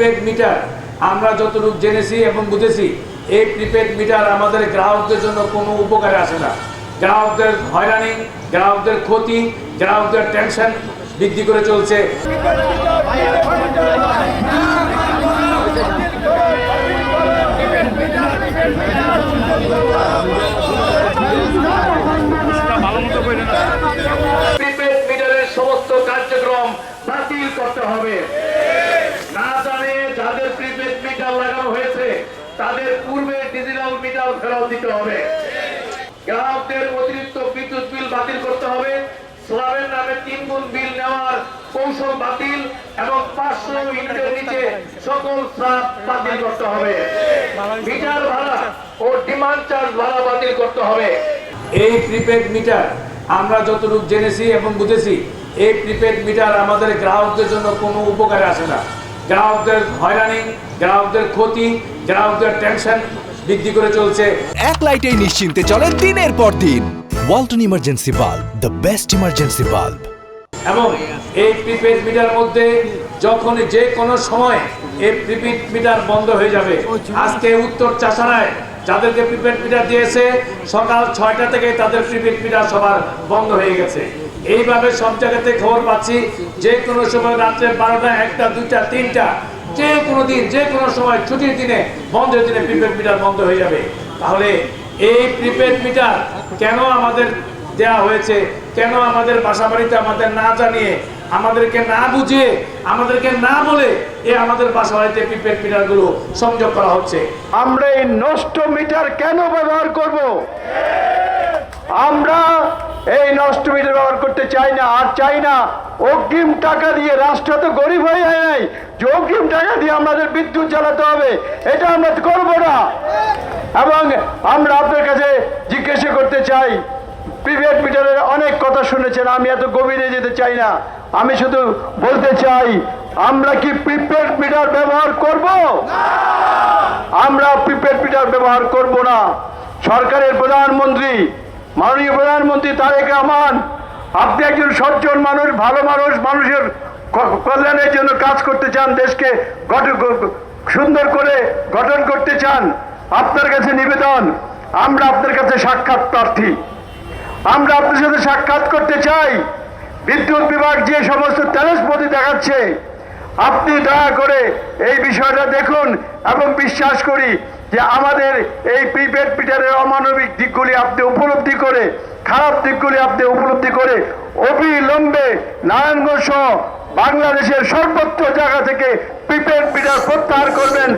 Prepaid metre আমরা যতটুকু জেনেছি এবং বুঝেছি, এই প্রিপেড মিটার আমাদের গ্রাহকদের জন্য কোনো উপকারে আসে না। গ্রাহকদের হয়রানি, গ্রাহকদের ক্ষতি, গ্রাহকদের টেনশন বৃদ্ধি করে চলছে। প্রিপেড মিটারের সমস্ত কার্যক্রম বাতিল করতে হবে। না জানে যাদের প্রিপেড মিটার লাগানো হয়েছে তাদের পূর্বে ডিজিটাল মিটার ফেরত দিতে হবে। গ্রাহকদের অতিরিক্ত বিদ্যুৎ বিল বাতিল করতে হবে। স্ল্যাবের নামে 3 গুণ বিল নেওয়ার কৌশল বাতিল এবং 500 ইউনিটের নিচে সকল স্ল্যাব বাতিল করতে হবে। মিটার ভাড়া ও ডিমান্ড চার্জ ভাড়া বাতিল করতে হবে। এই প্রিপেড মিটার আমরা যতটুকু জেনেছি এবং বুঝেছি, এই প্রিপেড মিটার আমাদের গ্রাহকদের জন্য কোনো উপকারে আসে না। গ্রাহকদের হয়রানি, গ্রাহকদের ক্ষতি, গ্রাহকদের টেনশন বৃদ্ধি করে চলছে। এক লাইটেই নিশ্চিন্তে চলে দিনের পর দিন। Walton emergency bulb, the best emergency bulb. এবং এই প্রিপেড মিটার মধ্যে যখন যে কোনো সময় এই প্রিপেড মিটার বন্ধ হয়ে যাবে। আজকে উত্তর চাষারায় যাদেরকে প্রিপেড মিটার দিয়েছে, সকাল 6টা থেকে তাদের প্রিপেড মিটার সবার বন্ধ হয়ে গেছে। এইভাবে সব জায়গাতে খবর পাচ্ছি, যে কোনো সময় রাত্রে 12টা, 1টা, 2টা, 3টা, যে কোনো দিন, যে কোনো সময় ছুটির দিনে, বন্ধের দিনে প্রিপেড মিটার বন্ধ হয়ে যাবে। তাহলে এই প্রিপেড মিটার কেন আমাদের দেয়া হয়েছে? কেন আমাদের বাসা বাড়িতে আমাদের না জানিয়ে, আমাদেরকে না বুঝিয়ে, আমাদেরকে না বলে আমাদের বাসা বাড়িতে প্রিপেড মিটার গুলো সংযোগ করা হচ্ছে? আমরা এই নষ্ট মিটার কেন ব্যবহার করব? আমরা এই নষ্ট মিটার ব্যবহার করতে চাই না। আর চাই না অগ্রিম টাকা দিয়ে, রাষ্ট্র তো গরিব হয়ে যায় নাই যে অগ্রিম টাকা দিয়ে আমাদের বিদ্যুৎ চালাতে হবে। এটা আমরা করব না। এবং আমরা আপনার কাছে জিজ্ঞাসা করতে চাই, প্রিপেড মিটারের অনেক কথা শুনেছেন, আমি এত গভীরে যেতে চাই না। আমি শুধু বলতে চাই, আমরা কি প্রিপেড মিটার ব্যবহার করব? আমরা প্রিপেড মিটার ব্যবহার করব না। সরকারের প্রধানমন্ত্রী, মাননীয় প্রধানমন্ত্রী তারেক রহমান, আপনি একজন সজ্জন মানুষ, ভালো মানুষ, মানুষের কল্যাণের জন্য কাজ করতে চান, দেশকে সুন্দর করে গঠন করতে চান। আপনার কাছে নিবেদন, আমরা আপনার কাছে সাক্ষাৎ প্রার্থী। আমরা আপনার সাথে সাক্ষাৎ করতে চাই। বিদ্যুৎ বিভাগ যে সমস্ত তেজস্পতি দেখাচ্ছে, আপনি দয়া করে এই বিষয়টা দেখুন এবং বিশ্বাস করি যে আমাদের এই প্রিপেড মিটারের অমানবিক দিকগুলি আপনি উপলব্ধি করে, খারাপ দিকগুলি আপনি উপলব্ধি করে অবিলম্বে নারায়ণগঞ্জ সহ বাংলাদেশের সর্বত্র জায়গা থেকে প্রিপেড মিটার প্রত্যাহার করবেন।